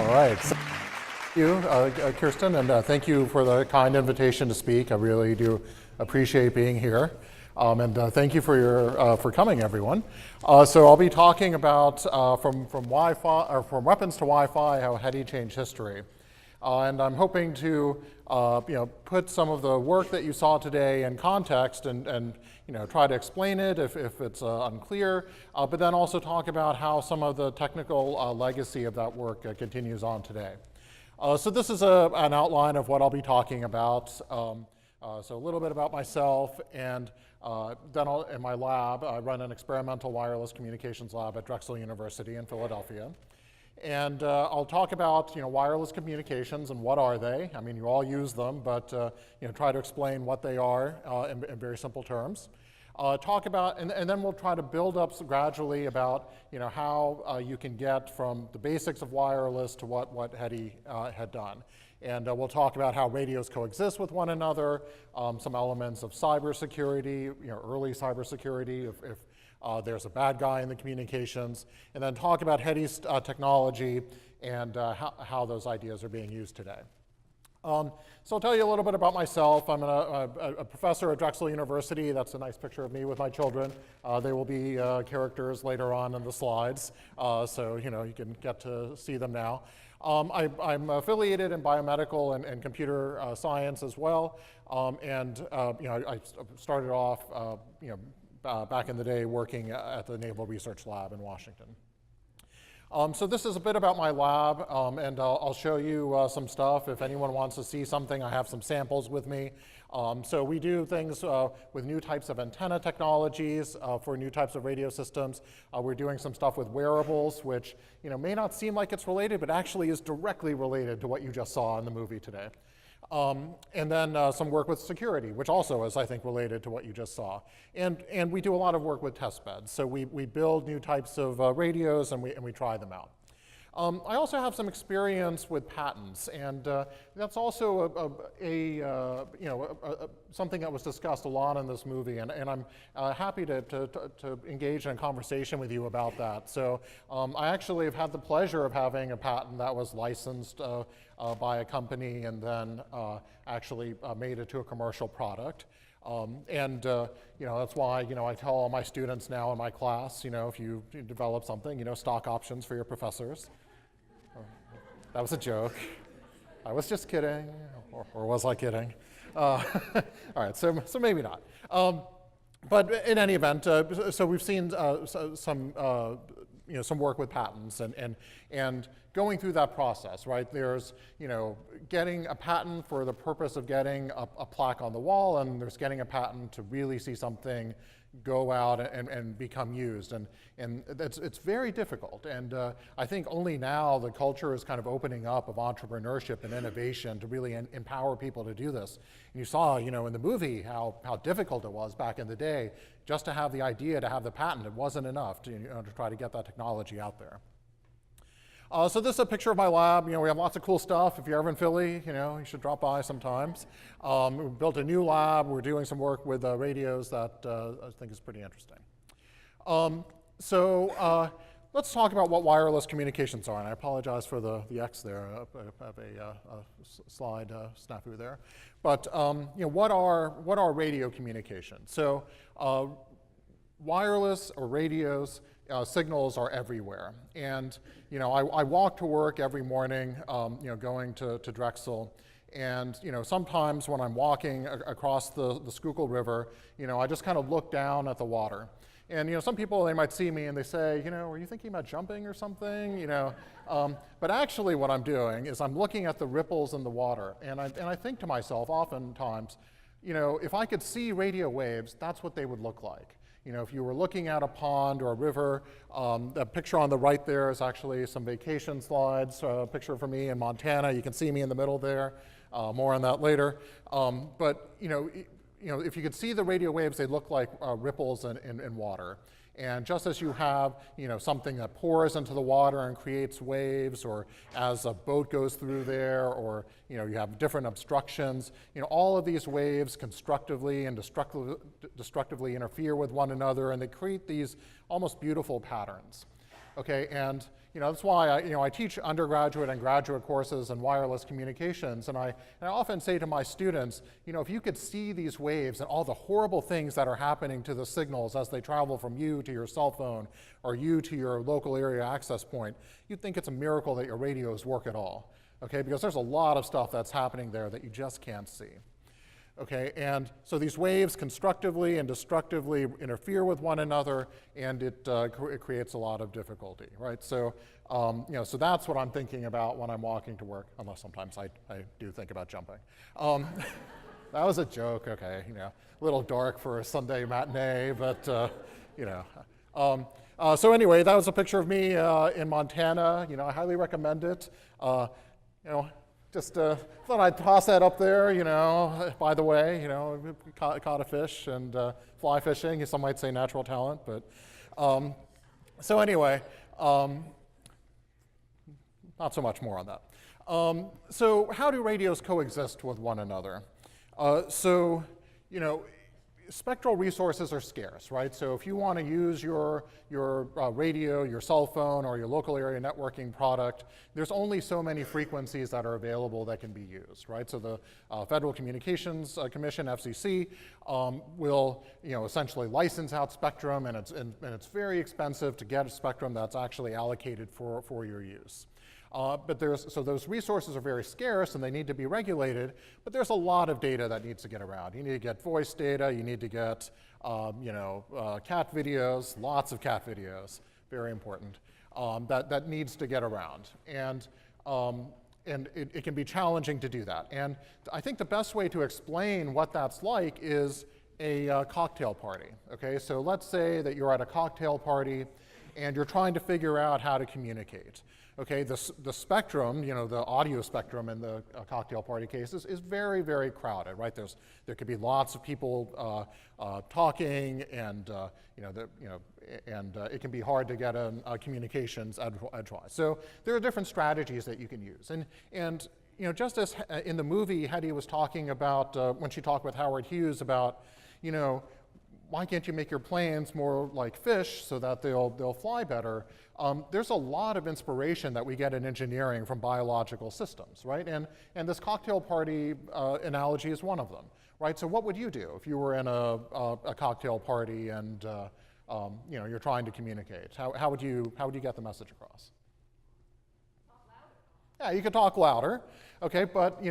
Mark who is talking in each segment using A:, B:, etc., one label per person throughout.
A: All right. So, thank you, Kirsten, and thank you for the kind invitation to speak. I really do appreciate being here. And thank you for coming, everyone. So I'll be talking about from Wi-Fi or from weapons to Wi-Fi, how Hedy changed history. And I'm hoping to put some of the work that you saw today in context and try to explain it if it's unclear, but then also talk about how some of the technical legacy of that work continues on today. So this is an outline of what I'll be talking about. So a little bit about myself, and then in my lab, I run an experimental wireless communications lab at Drexel University in Philadelphia. And I'll talk about wireless communications and what are they. I mean, you all use them, but try to explain what they are in very simple terms. Talk about, and then we'll try to build up gradually about how you can get from the basics of wireless to what Hedy had done. And we'll talk about how radios coexist with one another, some elements of cybersecurity, early cybersecurity, if there's a bad guy in the communications, and then talk about Hedy's technology and how those ideas are being used today. So I'll tell you a little bit about myself. I'm a professor at Drexel University. That's a nice picture of me with my children. They will be characters later on in the slides, so you can get to see them now. I'm affiliated in biomedical and computer science as well, and I started off back in the day working at the Naval Research Lab in Washington. So this is a bit about my lab, and I'll show you some stuff. If anyone wants to see something, I have some samples with me. So we do things with new types of antenna technologies for new types of radio systems. We're doing some stuff with wearables, which may not seem like it's related, but actually is directly related to what you just saw in the movie today. And then some work with security, which also is, I think, related to what you just saw. And we do a lot of work with test beds. So we build new types of radios and we try them out. I also have some experience with patents, and that's also something that was discussed a lot in this movie, and I'm happy to engage in a conversation with you about that. So I actually have had the pleasure of having a patent that was licensed by a company and then actually made it to a commercial product. That's why I tell all my students now in my class, if you develop something, stock options for your professors. That was a joke. I was just kidding, or was I kidding? All right, so maybe not. But in any event, so we've seen some work with patents and going through that process, right? There's getting a patent for the purpose of getting a plaque on the wall, and there's getting a patent to really see something go out and become used, and it's very difficult. And I think only now the culture is kind of opening up of entrepreneurship and innovation to really empower people to do this. And you saw, in the movie how difficult it was back in the day just to have the idea, to have the patent. It wasn't enough to try to get that technology out there. So this is a picture of my lab. We have lots of cool stuff. If you're ever in Philly, you should drop by sometimes. We built a new lab. We're doing some work with radios that I think is pretty interesting. Let's talk about what wireless communications are. And I apologize for the X there. I have a slide snafu there. But what are radio communications? So wireless or radios signals are everywhere. And I walk to work every morning, going to Drexel. And sometimes when I'm walking across the Schuylkill River, I just kind of look down at the water. And some people, they might see me and they say, are you thinking about jumping or something? But actually what I'm doing is I'm looking at the ripples in the water. And I think to myself oftentimes, if I could see radio waves, that's what they would look like. If you were looking at a pond or a river, the picture on the right there is actually some vacation slides, a picture for me in Montana. You can see me in the middle there. More on that later. But if you could see the radio waves, they look like ripples in water. And just as you have, something that pours into the water and creates waves, or as a boat goes through there, or you have different obstructions, all of these waves constructively and destructively interfere with one another, and they create these almost beautiful patterns. Okay, and that's why I teach undergraduate and graduate courses in wireless communications, and I often say to my students, if you could see these waves and all the horrible things that are happening to the signals as they travel from you to your cell phone or you to your local area access point, you'd think it's a miracle that your radios work at all. Okay, because there's a lot of stuff that's happening there that you just can't see. Okay, and so these waves constructively and destructively interfere with one another, and it creates a lot of difficulty, right? So, so that's what I'm thinking about when I'm walking to work, unless sometimes I do think about jumping. That was a joke, okay, a little dark for a Sunday matinee, but, so anyway, that was a picture of me in Montana. I highly recommend it. Just thought I'd toss that up there, by the way, caught a fish and fly fishing. Some might say natural talent, but so anyway, not so much more on that. So how do radios coexist with one another? Spectral resources are scarce, right? So if you want to use your radio, your cell phone, or your local area networking product, there's only so many frequencies that are available that can be used, right? So the Federal Communications Commission, FCC, will essentially license out spectrum, and it's very expensive to get a spectrum that's actually allocated for your use. But those resources are very scarce and they need to be regulated, but there's a lot of data that needs to get around. You need to get voice data, you need to get cat videos, lots of cat videos, very important, that needs to get around. And it can be challenging to do that. And I think the best way to explain what that's like is a cocktail party, okay? So let's say that you're at a cocktail party and you're trying to figure out how to communicate. Okay, the spectrum, the audio spectrum in the cocktail party cases is very, very crowded, right? There could be lots of people talking, and it can be hard to get communications edgewise. So there are different strategies that you can use, and just as in the movie, Hedy was talking about when she talked with Howard Hughes about, why can't you make your planes more like fish so that they'll fly better? There's a lot of inspiration that we get in engineering from biological systems, right? And this cocktail party analogy is one of them, right? So what would you do if you were in a cocktail party and you're trying to communicate? How would you get the message across? Yeah, you could talk louder, okay, but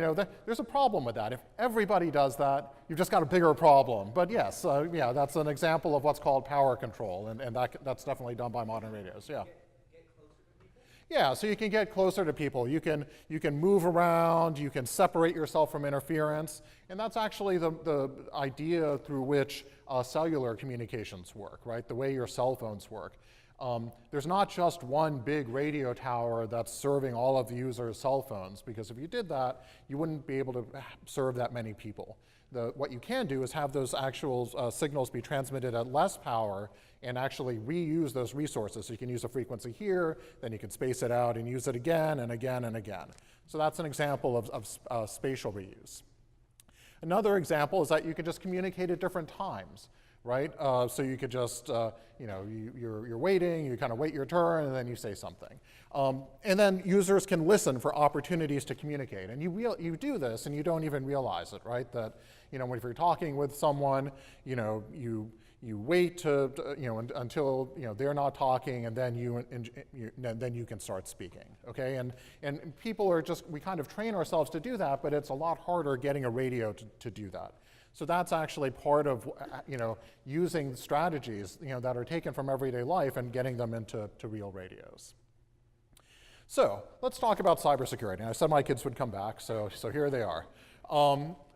A: there's a problem with that. If everybody does that, you've just got a bigger problem. But yes, that's an example of what's called power control, and that's definitely done by modern radios. Yeah. Get closer to people? Yeah, so you can get closer to people. You can move around. You can separate yourself from interference, and that's actually the idea through which cellular communications work, right? The way your cell phones work. There's not just one big radio tower that's serving all of the users' cell phones, because if you did that, you wouldn't be able to serve that many people. What you can do is have those actual signals be transmitted at less power and actually reuse those resources. So you can use a frequency here, then you can space it out and use it again and again and again. So that's an example of spatial reuse. Another example is that you can just communicate at different times. Right? So you could just, you're waiting, you kind of wait your turn, and then you say something. And then users can listen for opportunities to communicate. And you do this, and you don't even realize it, right? That, if you're talking with someone, you wait until they're not talking, and then you can start speaking. Okay? And people are we kind of train ourselves to do that, but it's a lot harder getting a radio to do that. So that's actually part of using strategies that are taken from everyday life and getting them into real radios. So let's talk about cybersecurity. And I said my kids would come back, so here they are.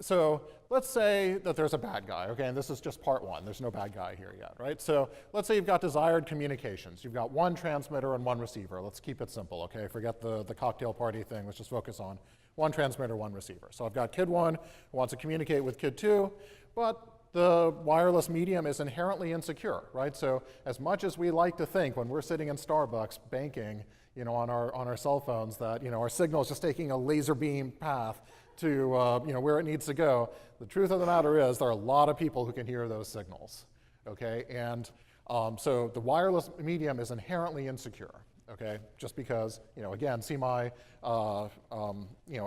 A: So let's say that there's a bad guy, okay, and this is just part one. There's no bad guy here yet, right? So let's say you've got desired communications. You've got one transmitter and one receiver. Let's keep it simple, okay? Forget the cocktail party thing. Let's just focus on one transmitter, one receiver. So I've got kid one who wants to communicate with kid two, but the wireless medium is inherently insecure, right? So as much as we like to think when we're sitting in Starbucks banking, on our cell phones that, our signal is just taking a laser beam path to, where it needs to go, the truth of the matter is there are a lot of people who can hear those signals, okay? And So the wireless medium is inherently insecure, okay? Just because, again, see my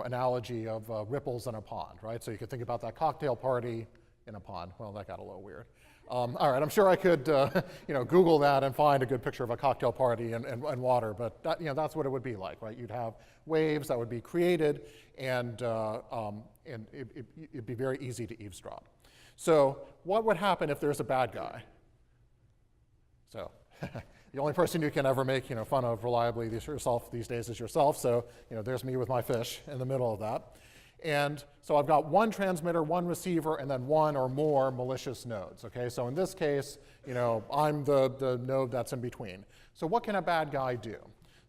A: analogy of ripples in a pond, right? So you could think about that cocktail party in a pond. Well, that got a little weird. All right, I'm sure I could, Google that and find a good picture of a cocktail party and water, but that, that's what it would be like, right? You'd have waves that would be created, and it'd be very easy to eavesdrop. So what would happen if there's a bad guy? So the only person you can ever make fun of reliably yourself these days is yourself. So there's me with my fish in the middle of that. And so I've got one transmitter, one receiver, and then one or more malicious nodes. Okay, so in this case, I'm the node that's in between. So what can a bad guy do?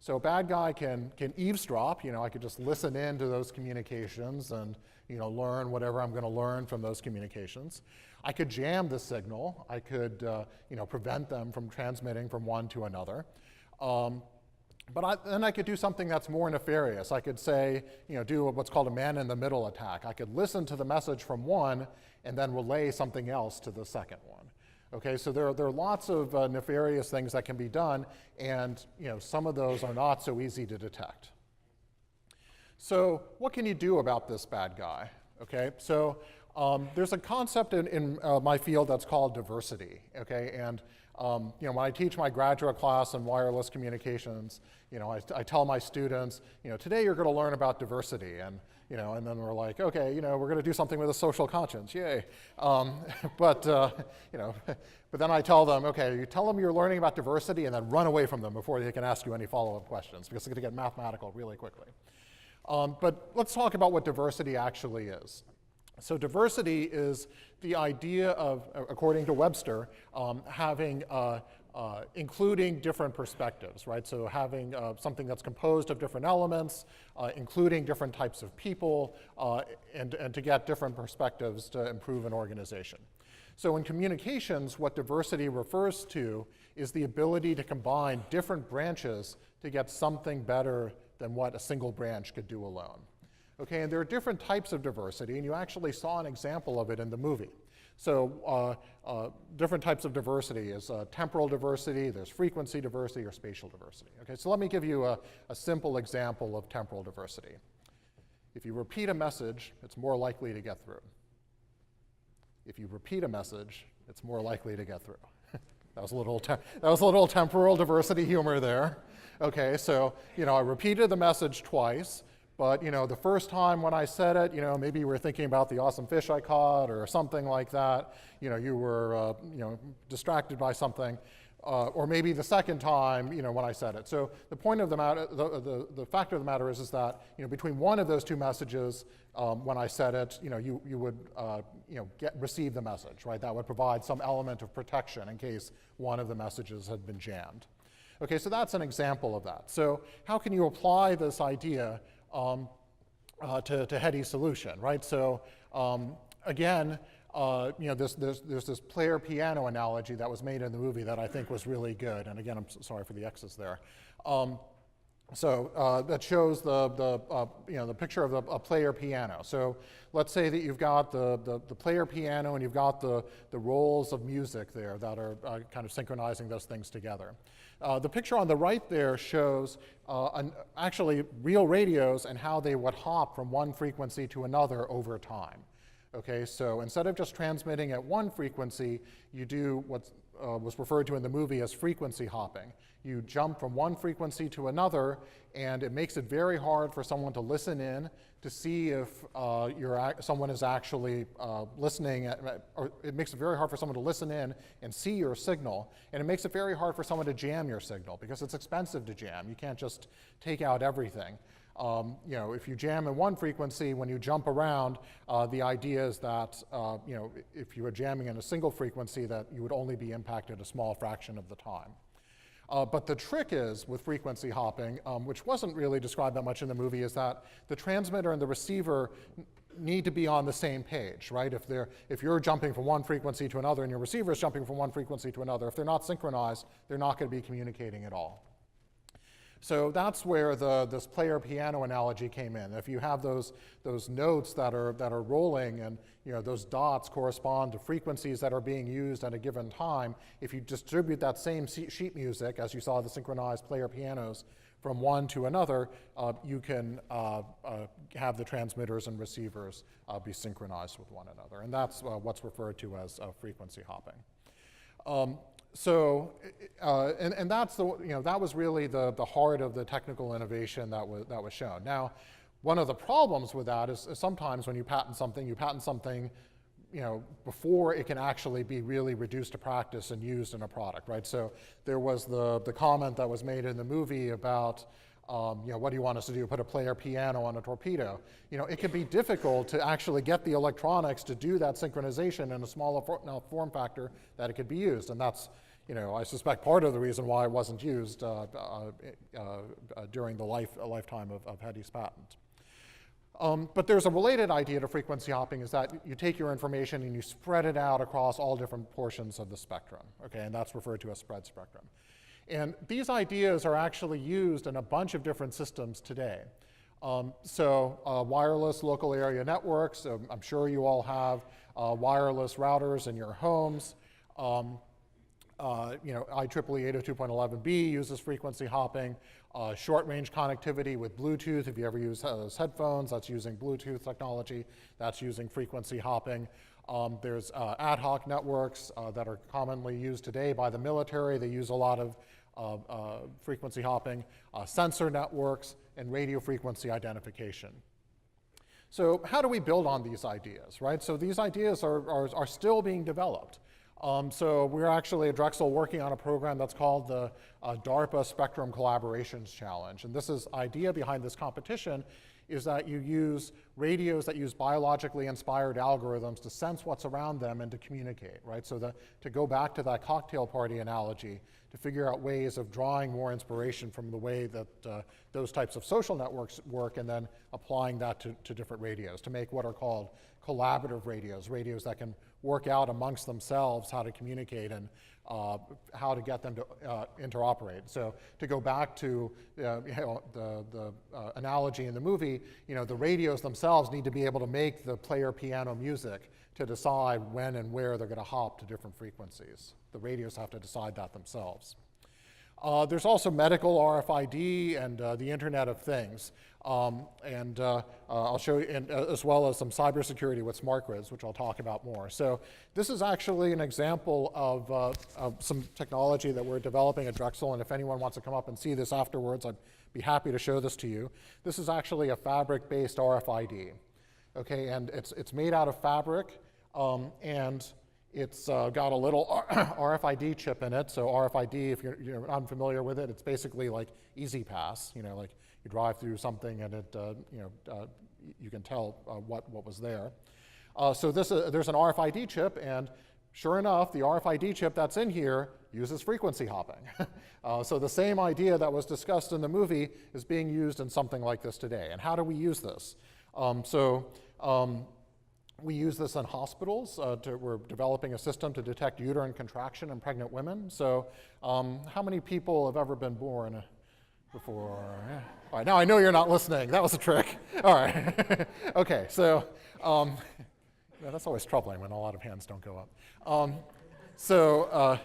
A: So a bad guy can eavesdrop. I could just listen in to those communications and learn whatever I'm going to learn from those communications. I could jam the signal. I could prevent them from transmitting from one to another. But then I could do something that's more nefarious. I could say, do what's called a man-in-the-middle attack. I could listen to the message from one and then relay something else to the second one. Okay, so there are lots of nefarious things that can be done, and some of those are not so easy to detect. So what can you do about this bad guy? Okay, so there's a concept in my field that's called diversity. Okay, and when I teach my graduate class in wireless communications, I tell my students, today you're going to learn about diversity, and and then we're like, okay, we're going to do something with a social conscience, yay. But then I tell them, okay, you tell them you're learning about diversity, and then run away from them before they can ask you any follow-up questions, because it's going to get mathematical really quickly. But let's talk about what diversity actually is. So diversity is the idea of, according to Webster, having including different perspectives, right? So having something that's composed of different elements, including different types of people, and to get different perspectives to improve an organization. So in communications, what diversity refers to is the ability to combine different branches to get something better than what a single branch could do alone. Okay, and there are different types of diversity, and you actually saw an example of it in the movie. So different types of diversity is temporal diversity, there's frequency diversity, or spatial diversity. Okay, so let me give you a simple example of temporal diversity. If you repeat a message, it's more likely to get through. If you repeat a message, it's more likely to get through. That was a little temporal diversity humor there. Okay, so I repeated the message twice. But the first time when I said it, maybe you were thinking about the awesome fish I caught or something like that. You were distracted by something, or maybe the second time when I said it. So the point of the matter, the fact of the matter is that between one of those two messages, when I said it, you would receive the message, right? That would provide some element of protection in case one of the messages had been jammed. Okay, so that's an example of that. So how can you apply this idea to Hedy's solution, right? So again, there's this player piano analogy that was made in the movie that I think was really good. And again, I'm sorry for the X's there. So that shows the picture of a player piano. So let's say that you've got the player piano and you've got the rolls of music there that are kind of synchronizing those things together. The picture on the right there shows actually real radios and how they would hop from one frequency to another over time. Okay, so instead of just transmitting at one frequency, you do what was referred to in the movie as frequency hopping. You jump from one frequency to another, and it makes it very hard for someone to listen in to see if someone is actually listening, or it makes it very hard for someone to listen in and see your signal, and it makes it very hard for someone to jam your signal because it's expensive to jam. You can't just take out everything. If you jam in one frequency, when you jump around, the idea is that if you were jamming in a single frequency, that you would only be impacted a small fraction of the time. But the trick is with frequency hopping, which wasn't really described that much in the movie, is that the transmitter and the receiver need to be on the same page, right? If you're jumping from one frequency to another and your receiver is jumping from one frequency to another, if they're not synchronized, they're not going to be communicating at all. So that's where this player piano analogy came in. If you have those notes that are rolling, and those dots correspond to frequencies that are being used at a given time, if you distribute that same sheet music, as you saw the synchronized player pianos, from one to another, you can have the transmitters and receivers be synchronized with one another. And that's what's referred to as frequency hopping. And that's that was really the heart of the technical innovation that was shown. Now, one of the problems with that is sometimes when you patent something before it can actually be really reduced to practice and used in a product, right? So there was the comment that was made in the movie about, what do you want us to do? Put a player piano on a torpedo. It can be difficult to actually get the electronics to do that synchronization in a smaller form factor that it could be used. And that's, I suspect part of the reason why it wasn't used during the lifetime of Hedy's patent. But there's a related idea to frequency hopping, is that you take your information and you spread it out across all different portions of the spectrum, okay? And that's referred to as spread spectrum. And these ideas are actually used in a bunch of different systems today. Wireless local area networks, I'm sure you all have wireless routers in your homes. IEEE 802.11b uses frequency hopping. Short-range connectivity with Bluetooth, if you ever use those headphones, that's using Bluetooth technology, that's using frequency hopping. There's ad hoc networks that are commonly used today by the military. They use a lot of frequency hopping, sensor networks, and radio frequency identification. So how do we build on these ideas, right? So these ideas are still being developed. So we're actually at Drexel working on a program that's called the Darpa Spectrum Collaborations Challenge. And this idea behind this competition is that you use radios that use biologically inspired algorithms to sense what's around them and to communicate, right? So to go back to that cocktail party analogy, to figure out ways of drawing more inspiration from the way that those types of social networks work, and then applying that to different radios, to make what are called collaborative radios that can work out amongst themselves how to communicate and how to get them to interoperate. So to go back to the analogy in the movie, the radios themselves need to be able to make the player piano music to decide when and where they're going to hop to different frequencies. The radios have to decide that themselves. There's also medical RFID and the Internet of Things. I'll show you, as well as some cybersecurity with smart grids, which I'll talk about more. So this is actually an example of some technology that we're developing at Drexel, and if anyone wants to come up and see this afterwards, I'd be happy to show this to you. This is actually a fabric-based RFID, okay, and it's made out of fabric, and it's got a little RFID chip in it. So RFID, if you're unfamiliar with it, it's basically like Easy Pass. Like you drive through something and it, you can tell what was there. So there's an RFID chip, and sure enough, the RFID chip that's in here uses frequency hopping. So the same idea that was discussed in the movie is being used in something like this today. And how do we use this? We use this in hospitals. We're developing a system to detect uterine contraction in pregnant women. So how many people have ever been born before? Yeah. All right, now I know you're not listening. That was a trick. All right. Okay, so that's always troubling when a lot of hands don't go up. So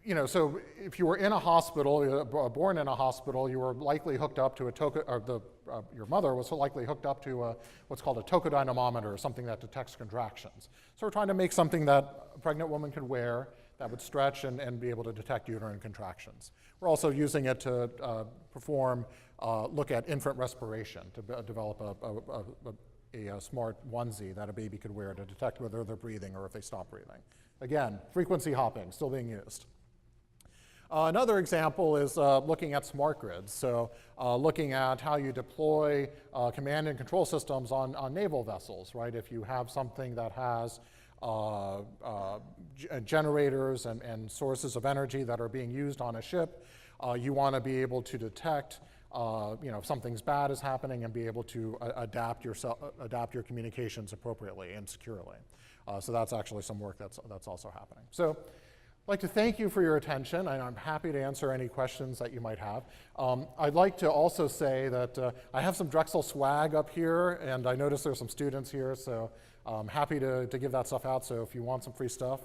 A: if you were in a hospital, born in a hospital, you were likely hooked up to your mother was likely hooked up to what's called a tokodynamometer, or something that detects contractions. So we're trying to make something that a pregnant woman could wear that would stretch and be able to detect uterine contractions. We're also using it to look at infant respiration, to develop a smart onesie that a baby could wear to detect whether they're breathing or if they stop breathing. Again, frequency hopping, still being used. Another example is looking at smart grids. So looking at how you deploy command and control systems on naval vessels, right? If you have something that has generators and sources of energy that are being used on a ship, you want to be able to detect if something's bad is happening and be able to adapt your communications appropriately and securely. So that's actually some work that's also happening. So I'd like to thank you for your attention, and I'm happy to answer any questions that you might have. I'd like to also say that I have some Drexel swag up here, and I noticed there's some students here, so I'm happy to give that stuff out. So if you want some free stuff,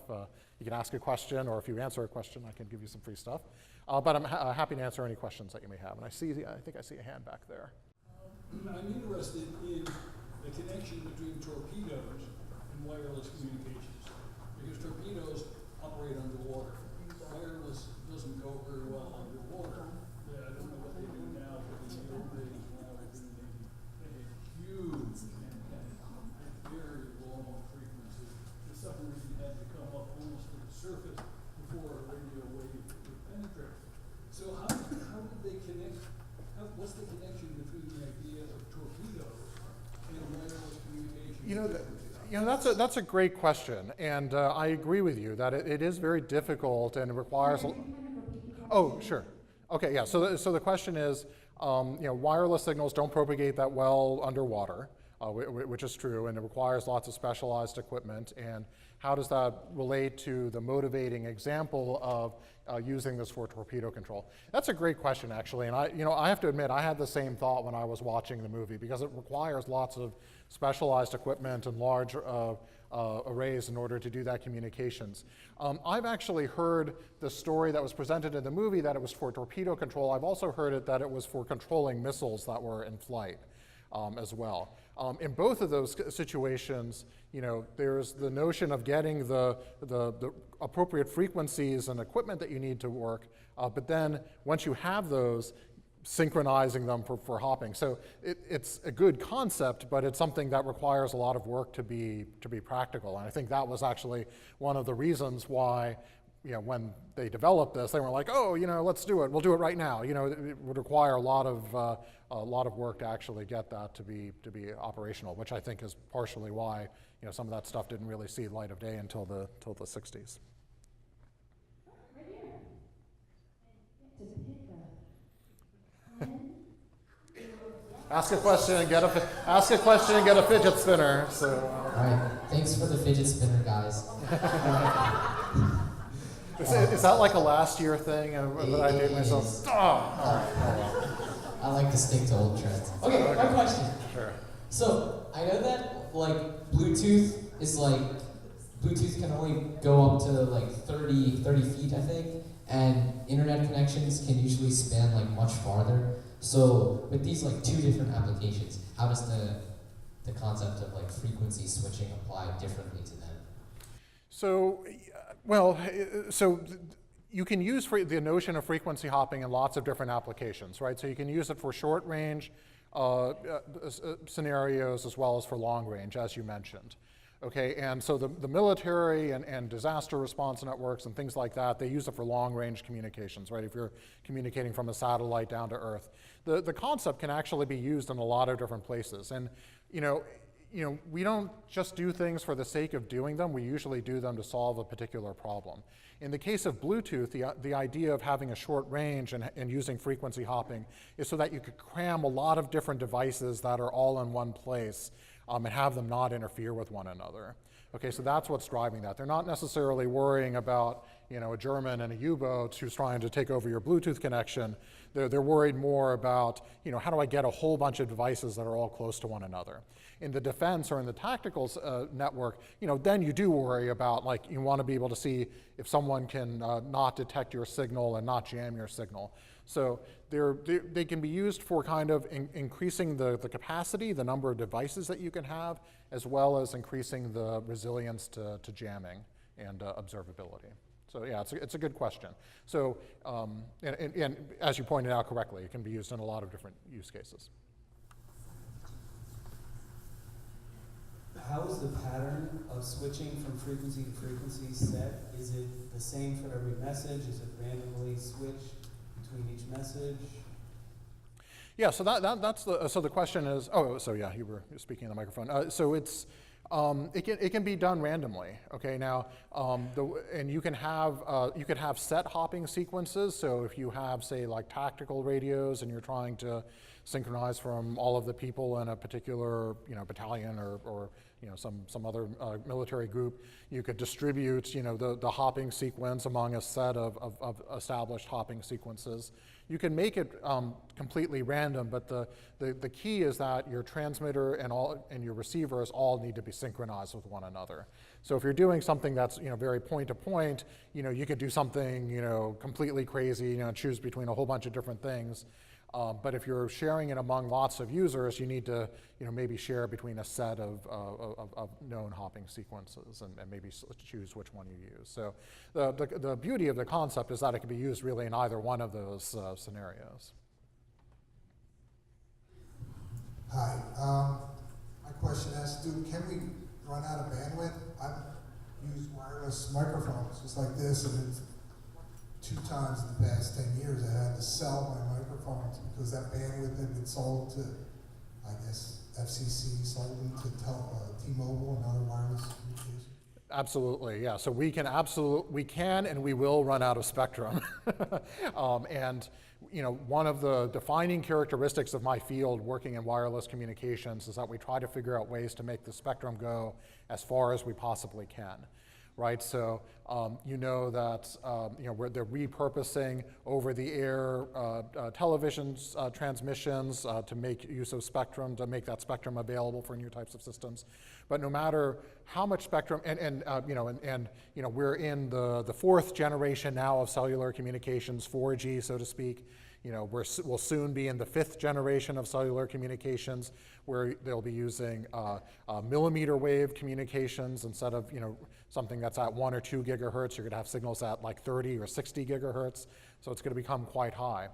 A: you can ask a question, or if you answer a question, I can give you some free stuff. But I'm happy to answer any questions that you may have. And I think I see a hand back there.
B: I'm interested in the connection between torpedoes and wireless communications, because torpedoes operate underwater. Wireless doesn't go very well underwater. Yeah, I don't know what they do now, but in the old days when I was in the Navy, they had huge antennas at very long frequency. The submarine had to come up almost to the surface before a radio wave would penetrate. So how did they connect? What's the connection between the idea of torpedoes and wireless communication?
A: That's a great question, and I agree with you that it is very difficult and it requires. Oh, sure. Okay, yeah. So the question is, wireless signals don't propagate that well underwater, which is true, and it requires lots of specialized equipment. And how does that relate to the motivating example of using this for torpedo control? That's a great question, actually. And I have to admit, I had the same thought when I was watching the movie, because it requires lots of specialized equipment and large arrays in order to do that communications. I've actually heard the story that was presented in the movie that it was for torpedo control. I've also heard it that it was for controlling missiles that were in flight. As well. In both of those situations, there's the notion of getting the appropriate frequencies and equipment that you need to work, but then once you have those, synchronizing them for hopping. So it's a good concept, but it's something that requires a lot of work to be practical. And I think that was actually one of the reasons why when they developed this, they weren't like, oh, let's do it. We'll do it right now. It would require a lot of work to actually get that to be operational, which I think is partially why some of that stuff didn't really see light of day until the 60s.
C: Right here.
A: Ask a question and get a fidget spinner. So.
D: All right. Thanks for the fidget spinner, guys.
A: Is that like a last year thing that I did myself? Oh,
D: I like to stick to old trends. Okay, my question.
A: Sure.
D: So I know that Bluetooth can only go up to 30 feet, I think, and internet connections can usually span much farther. So with these two different applications, how does the concept of frequency switching apply differently to them?
A: So, you can use the notion of frequency hopping in lots of different applications, right? So you can use it for short range scenarios as well as for long range, as you mentioned. Okay, and so the military and disaster response networks and things like that, they use it for long range communications, right? If you're communicating from a satellite down to Earth. The concept can actually be used in a lot of different places. And, we don't just do things for the sake of doing them. We usually do them to solve a particular problem. In the case of Bluetooth, the idea of having a short range and using frequency hopping is so that you could cram a lot of different devices that are all in one place and have them not interfere with one another. Okay, so that's what's driving that. They're not necessarily worrying about a German and a U-boat who's trying to take over your Bluetooth connection. They're worried more about how do I get a whole bunch of devices that are all close to one another. In the defense or in the tactical network, then you do worry about you want to be able to see if someone can not detect your signal and not jam your signal. So they can be used for kind of increasing the capacity, the number of devices that you can have, as well as increasing the resilience to jamming and observability. So yeah, it's a good question. So, and as you pointed out correctly, it can be used in a lot of different use cases.
E: How is the pattern of switching from frequency to frequency set? Is it the same for every message? Is it randomly switched between each message?
A: Yeah, so that's the question is, so yeah, you were speaking in the microphone. So it's, it can be done randomly. Okay, now, and you can have set hopping sequences. So if you have, say, tactical radios, and you're trying to synchronize from all of the people in a particular battalion or some other military group. You could distribute the hopping sequence among a set of established hopping sequences. You can make it completely random, but the key is that your transmitter and your receivers all need to be synchronized with one another. So if you're doing something that's very point to point, you could do something completely crazy, choose between a whole bunch of different things. But if you're sharing it among lots of users, you need to maybe share between a set of known hopping sequences and maybe choose which one you use. So the beauty of the concept is that it can be used really in either one of those scenarios.
F: Hi. My question has to do, can we run out of bandwidth? I've used wireless microphones just like this, and it's 2 times in the past 10 years I had to sell my microphones because that bandwidth had been sold to, I guess, FCC sold them to T-Mobile and other wireless communications.
A: Absolutely, yeah. So we can and we will run out of spectrum. And one of the defining characteristics of my field working in wireless communications is that we try to figure out ways to make the spectrum go as far as we possibly can. Right, so that they're repurposing over-the-air television transmissions to make use of spectrum, to make that spectrum available for new types of systems. But no matter how much spectrum, and we're in the 4th generation now of cellular communications, 4G, so to speak. We'll soon be in the 5th generation of cellular communications, where they'll be using millimeter wave communications instead of something that's at 1 or 2 gigahertz. You're going to have signals at like 30 or 60 gigahertz, so it's going to become quite high.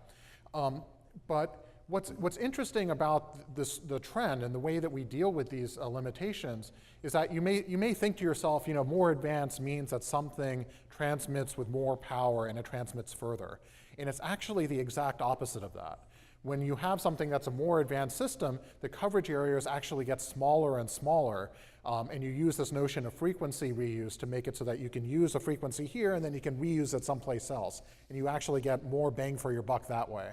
A: But what's interesting about the trend and the way that we deal with these limitations is that you may think to yourself, more advanced means that something transmits with more power and it transmits further. And it's actually the exact opposite of that. When you have something that's a more advanced system, the coverage areas actually get smaller and smaller, and you use this notion of frequency reuse to make it so that you can use a frequency here and then you can reuse it someplace else, and you actually get more bang for your buck that way.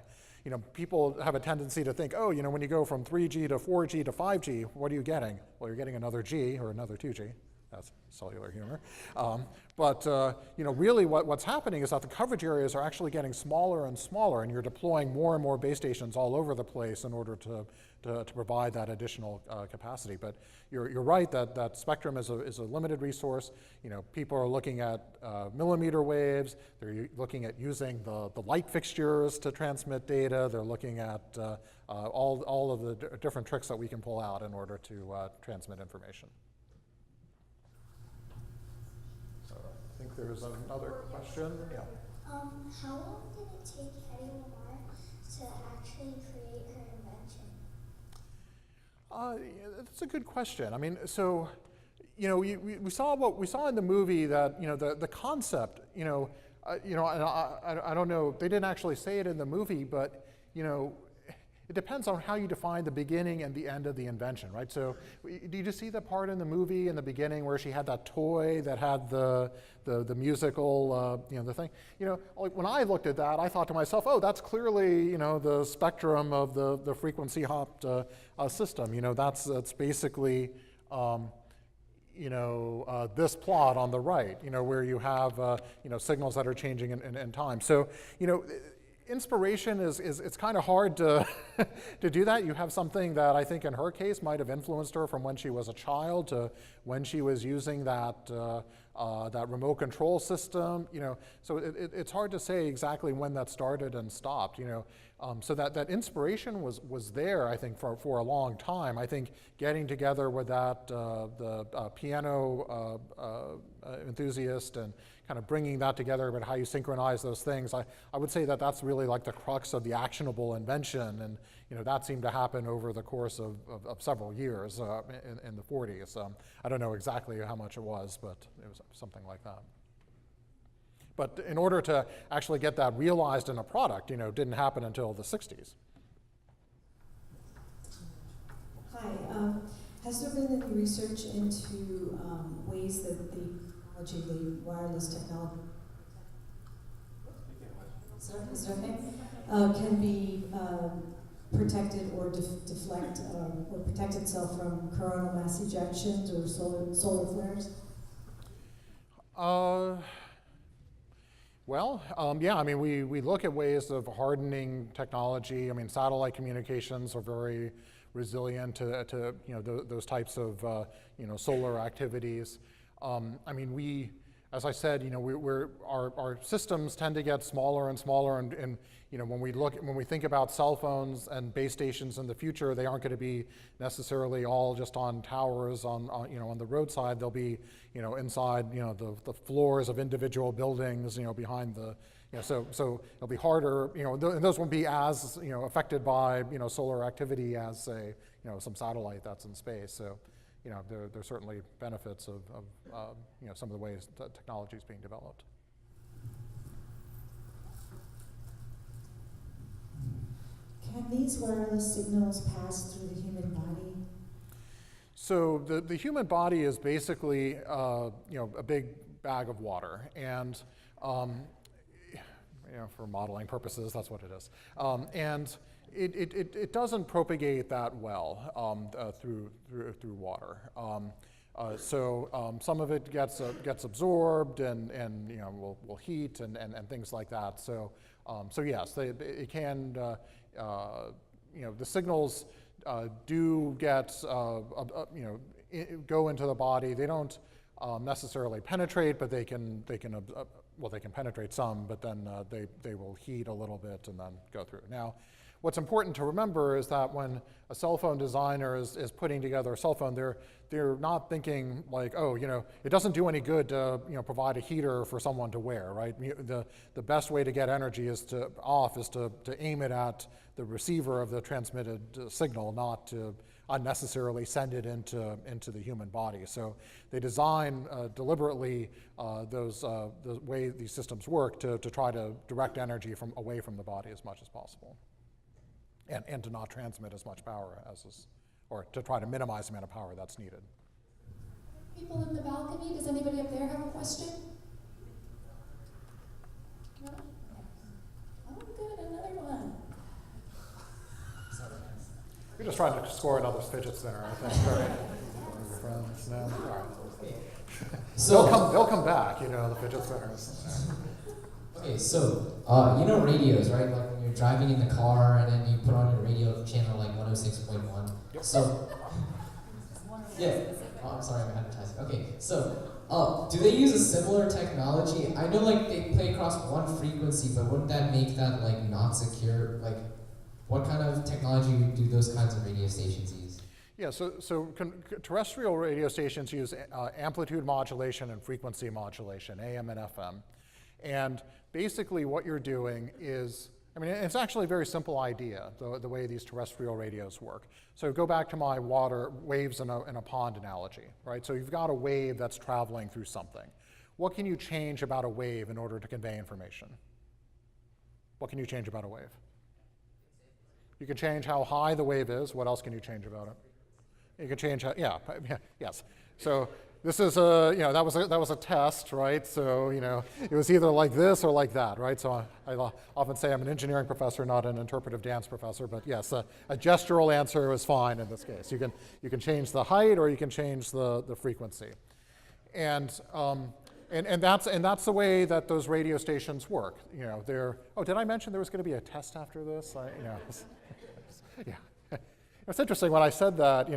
A: People have a tendency to think, when you go from 3G to 4G to 5G, what are you getting? Well, you're getting another G or another 2G. That's cellular humor. But really what's happening is that the coverage areas are actually getting smaller and smaller, and you're deploying more and more base stations all over the place in order to provide that additional capacity. But you're right that spectrum is a limited resource. People are looking at millimeter waves. They're looking at using the light fixtures to transmit data. They're looking at all of the different tricks that we can pull out in order to transmit information. I think there's another question. Yeah.
C: How long did it take Hedy Lamarr to actually create her invention?
A: That's a good question. I mean, so we saw what we saw in the movie, that the concept. And I don't know. They didn't actually say it in the movie, but it depends on how you define the beginning and the end of the invention, right? So did you see the part in the movie in the beginning where she had that toy that had the musical, the thing? Like when I looked at that, I thought to myself, oh, that's clearly, the spectrum of the frequency hopped system. That's basically, this plot on the right, where you have, signals that are changing in time. So, inspiration it's kind of hard to to do that. You have something that I think in her case might have influenced her from when she was a child to when she was using that that remote control system. So it's hard to say exactly when that started and stopped. So that inspiration was there, I think, for a long time. I think getting together with the piano enthusiast and kind of bringing that together about how you synchronize those things, I would say that's really like the crux of the actionable invention, and that seemed to happen over the course of several years in the 40s. I don't know exactly how much it was, but it was something like that. But in order to actually get that realized in a product, didn't happen until the 60s.
G: Hi. Has there been any research into ways that the wireless technology can be protected or deflect or protect itself from coronal mass ejections or solar flares?
A: Yeah, I mean, we look at ways of hardening technology. I mean, satellite communications are very resilient to those types of solar activities. I mean, as I said, our systems tend to get smaller and smaller, and when we think about cell phones and base stations in the future, they aren't going to be necessarily all just on towers on the roadside. They'll be inside the floors of individual buildings behind the so it'll be harder and those won't be as affected by solar activity as say some satellite that's in space. So there's certainly benefits of some of the ways that technology is being developed.
G: Can these wireless signals pass through the human body?
A: So the human body is basically a big bag of water, and for modeling purposes, that's what it is. And it doesn't propagate that well through water. So some of it gets absorbed and will heat and things like that. So yes, it can. The signals do get go into the body. They don't necessarily penetrate, but they can penetrate some, but then they will heat a little bit and then go through. Now, what's important to remember is that when a cell phone designer is putting together a cell phone, they're not thinking like, oh, it doesn't do any good to provide a heater for someone to wear, right? The best way to get energy is to aim it at the receiver of the transmitted signal, not to unnecessarily send it into the human body. So they design deliberately the way these systems work to try to direct energy away from the body as much as possible. And to not transmit as much power or to try to minimize the amount of power that's needed.
H: People in the balcony, does anybody up there have a question? No? Oh, good, another one.
A: You're just trying to score another fidget spinner, I think, right? Your friends, no? All right.
D: So
A: they'll come back, the fidget spinners.
D: okay, so radios, right? Like when you're driving in the car and then you put on your radio channel like 106.1.
A: Yep.
D: So yeah. Oh, I'm sorry, I'm advertising. Okay, so do they use a similar technology? I know like they play across one frequency, but wouldn't that make that like not secure? Like, what kind of technology do those kinds of radio stations use?
A: Yeah, so terrestrial radio stations use amplitude modulation and frequency modulation, AM and FM. And basically what you're doing is, it's actually a very simple idea, the way these terrestrial radios work. So go back to my waves in a pond analogy, right? So you've got a wave that's traveling through something. What can you change about a wave in order to convey information? What can you change about a wave? You can change how high the wave is. What else can you change about it? You can change how, yes. So this is that was a test, right? So it was either like this or like that, right? So I often say I'm an engineering professor, not an interpretive dance professor, but yes, a gestural answer is fine in this case. You can change the height or you can change the frequency, and that's the way that those radio stations work. Did I mention there was going to be a test after this? Yeah. It's interesting when I said that.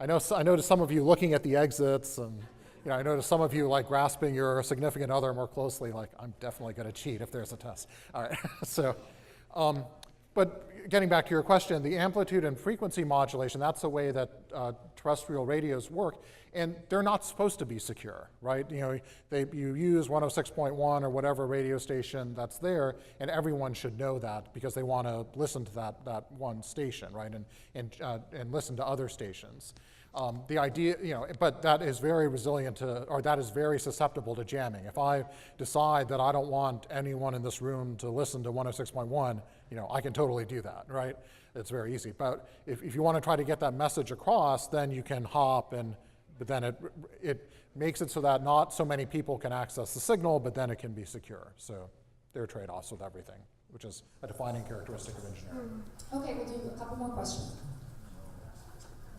A: I noticed some of you looking at the exits, and I noticed some of you grasping your significant other more closely. I'm definitely going to cheat if there's a test. All right. So, but getting back to your question, the amplitude and frequency modulation, that's the way that terrestrial radios work, and they're not supposed to be secure, right? You use 106.1 or whatever radio station that's there, and everyone should know that because they want to listen to that one station, right? And listen to other stations. The idea, but that is very resilient or that is very susceptible to jamming. If I decide that I don't want anyone in this room to listen to 106.1, I can totally do that, right? It's very easy. But if you want to try to get that message across, then you can hop, but then it makes it so that not so many people can access the signal, but then it can be secure. So there are trade-offs with everything, which is a defining characteristic of engineering.
H: Okay, we'll do a couple more questions.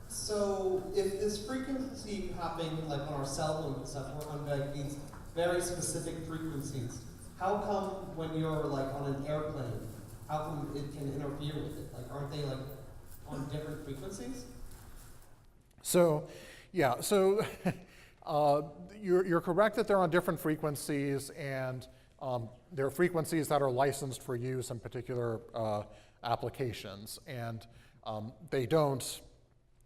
I: So if this frequency hopping, like on our cell phones and stuff, we're on like these very specific frequencies, how come when you're like on an airplane, how come it can interfere with it? Like, aren't they like on different frequencies?
A: So, yeah, so you're correct that they're on different frequencies, and there are frequencies that are licensed for use in particular applications, and they don't,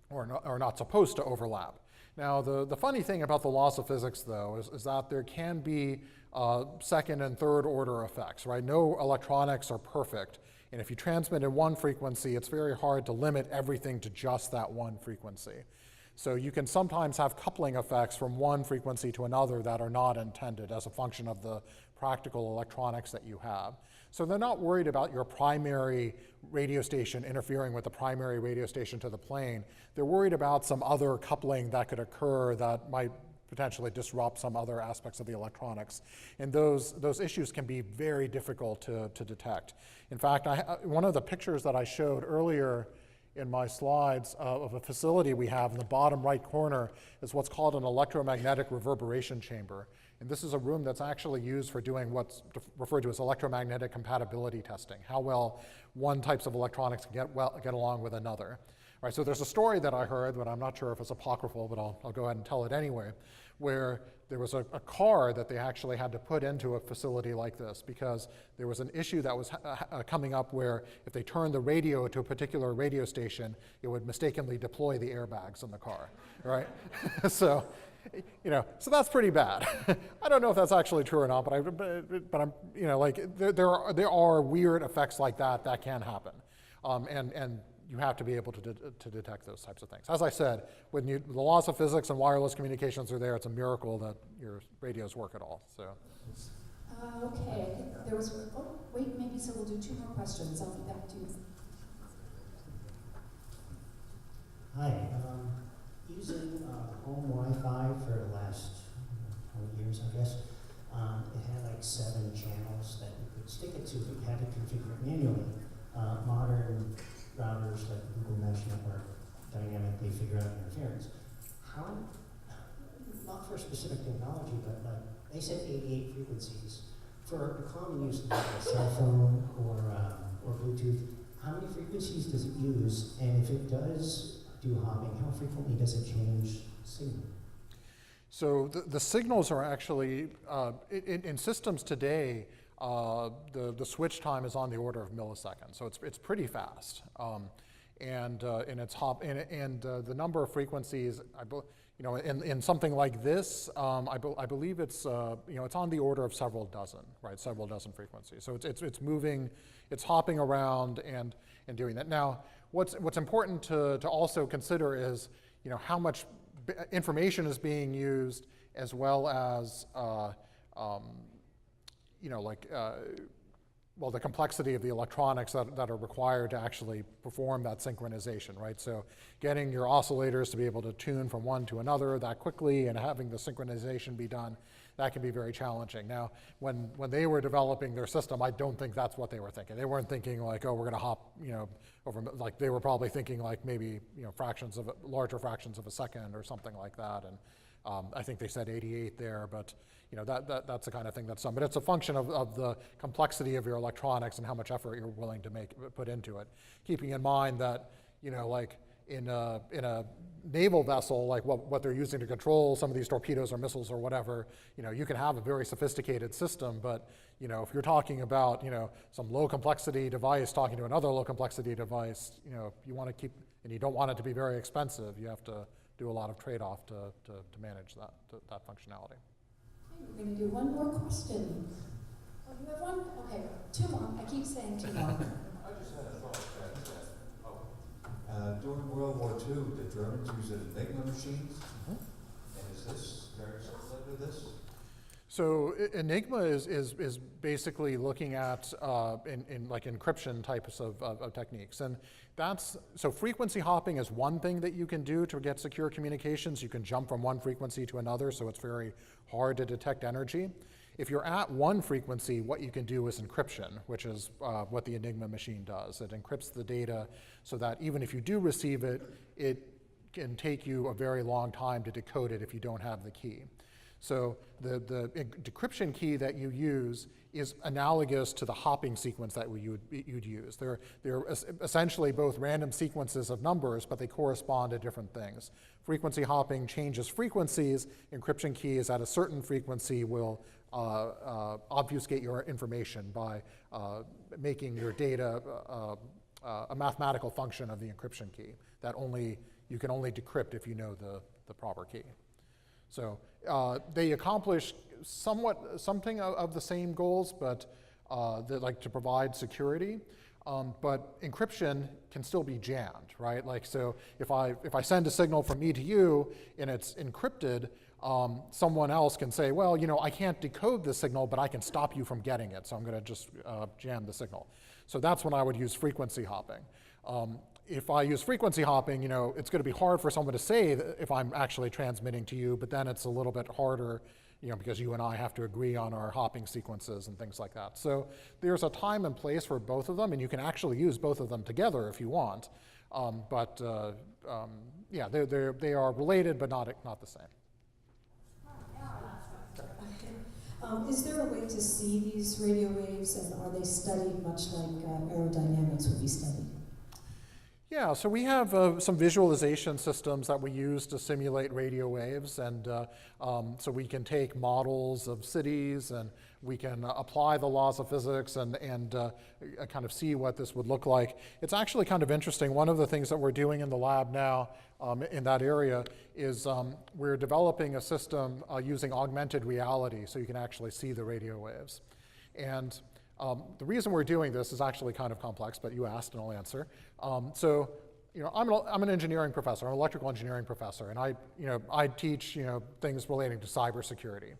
A: or not supposed to overlap. Now, the funny thing about the laws of physics, though, is that there can be second and third order effects, right? No electronics are perfect. And if you transmit in one frequency, it's very hard to limit everything to just that one frequency. So you can sometimes have coupling effects from one frequency to another that are not intended as a function of the practical electronics that you have. So they're not worried about your primary radio station interfering with the primary radio station to the plane. They're worried about some other coupling that could occur that might potentially disrupt some other aspects of the electronics. And those issues can be very difficult to detect. In fact, one of the pictures that I showed earlier in my slides of a facility we have in the bottom right corner is what's called an electromagnetic reverberation chamber. And this is a room that's actually used for doing what's referred to as electromagnetic compatibility testing, how well one types of electronics can get along with another. All right, so there's a story that I heard, but I'm not sure if it's apocryphal, but I'll go ahead and tell it anyway, where there was a car that they actually had to put into a facility like this because there was an issue that was coming up where if they turned the radio to a particular radio station, it would mistakenly deploy the airbags in the car, right? So, so that's pretty bad. I don't know if that's actually true or not, but I'm, like there are weird effects like that can happen, and you have to be able to detect those types of things. As I said, when the laws of physics and wireless communications are there, it's a miracle that your radios work at all. So.
H: Okay, I think there was, maybe so we'll do two more questions. I'll be back to you.
J: Hi, using home Wi-Fi for the last 20 years, I guess. It had like 7 channels that you could stick it to, but you had to configure it manually. Modern routers like Google Mesh Network dynamically figure out interference. How, not for specific technology, but like they said 88 frequencies. For the common use like a cell phone or Bluetooth, how many frequencies does it use? And if it does do hopping, how frequently does it change signal?
A: So the signals are actually, in systems today, the switch time is on the order of milliseconds, so it's pretty fast, and it's the number of frequencies, in something like this, I believe it's it's on the order of several dozen, right? Several dozen frequencies. So it's moving, it's hopping around and doing that. Now, what's important to also consider is how much information is being used, as well as the complexity of the electronics that are required to actually perform that synchronization, right? So getting your oscillators to be able to tune from one to another that quickly and having the synchronization be done, that can be very challenging. Now, when they were developing their system, I don't think that's what they were thinking. They weren't thinking like, oh, we're gonna hop, over, like they were probably thinking like maybe, larger fractions of a second or something like that. And I think they said 88 there, but that's the kind of thing that's done. But it's a function of the complexity of your electronics and how much effort you're willing to put into it. Keeping in mind that like in a naval vessel, like what they're using to control some of these torpedoes or missiles or whatever, you can have a very sophisticated system, but if you're talking about some low complexity device talking to another low complexity device, you want to keep, and you don't want it to be very expensive. You have to do a lot of trade-off to manage that functionality.
H: Okay, we're going to do one more question. Oh, you have one? Okay, 2 more. I keep saying 2 more.
K: I just had a thought that during World War II, the Germans used Enigma machines, and is this very similar to this?
A: So Enigma is basically looking at in like encryption types of techniques, and so frequency hopping is one thing that you can do to get secure communications. You can jump from one frequency to another, so it's very hard to detect energy. if you're at one frequency, what you can do is encryption, which is what the Enigma machine does. It encrypts the data so that even if you do receive it, it can take you a very long time to decode it if you don't have the key. So the decryption key that you use is analogous to the hopping sequence that you'd use. They're essentially both random sequences of numbers, but they correspond to different things. Frequency hopping changes frequencies. Encryption keys at a certain frequency will obfuscate your information by making your data a mathematical function of the encryption key that you can only decrypt if you know the proper key. So they accomplish something of the same goals, but they like to provide security. But encryption can still be jammed, right? Like, so if I send a signal from me to you and it's encrypted, someone else can say, well, I can't decode the signal, but I can stop you from getting it, so I'm going to just jam the signal. So that's when I would use frequency hopping. If I use frequency hopping, it's going to be hard for someone to say that if I'm actually transmitting to you, but then it's a little bit harder, because you and I have to agree on our hopping sequences and things like that. So there's a time and place for both of them, and you can actually use both of them together if you want. Yeah, they are related, but not the same.
G: Is there a way to see these radio waves, and are they studied much like aerodynamics would be studied?
A: Yeah, so we have some visualization systems that we use to simulate radio waves, and so we can take models of cities and we can apply the laws of physics and kind of see what this would look like. It's actually kind of interesting. One of the things that we're doing in the lab now in that area is we're developing a system using augmented reality so you can actually see the radio waves. And the reason we're doing this is actually kind of complex, but you asked and I'll answer. So, I'm an engineering professor. I'm an electrical engineering professor, and I teach things relating to cybersecurity.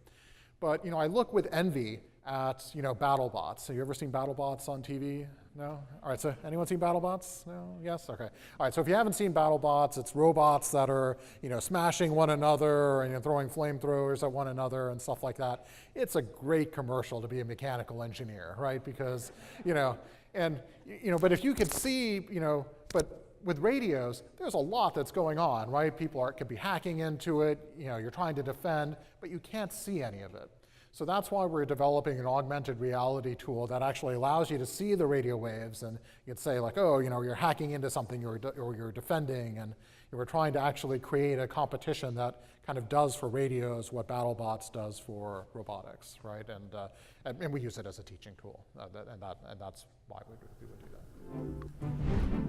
A: But I look with envy at BattleBots. Have you ever seen BattleBots on TV? No? All right. So anyone seen BattleBots? No? Yes. Okay. All right. So if you haven't seen BattleBots, it's robots that are smashing one another and throwing flamethrowers at one another and stuff like that. It's a great commercial to be a mechanical engineer, right? Because but if you could see but with radios, there's a lot that's going on, right? People could be hacking into it, you're trying to defend, but you can't see any of it. So that's why we're developing an augmented reality tool that actually allows you to see the radio waves, and you could say like, oh, you're hacking into something or you're defending, and we're trying to actually create a competition that kind of does for radios what BattleBots does for robotics, right? And we use it as a teaching tool, and that's why we would do that.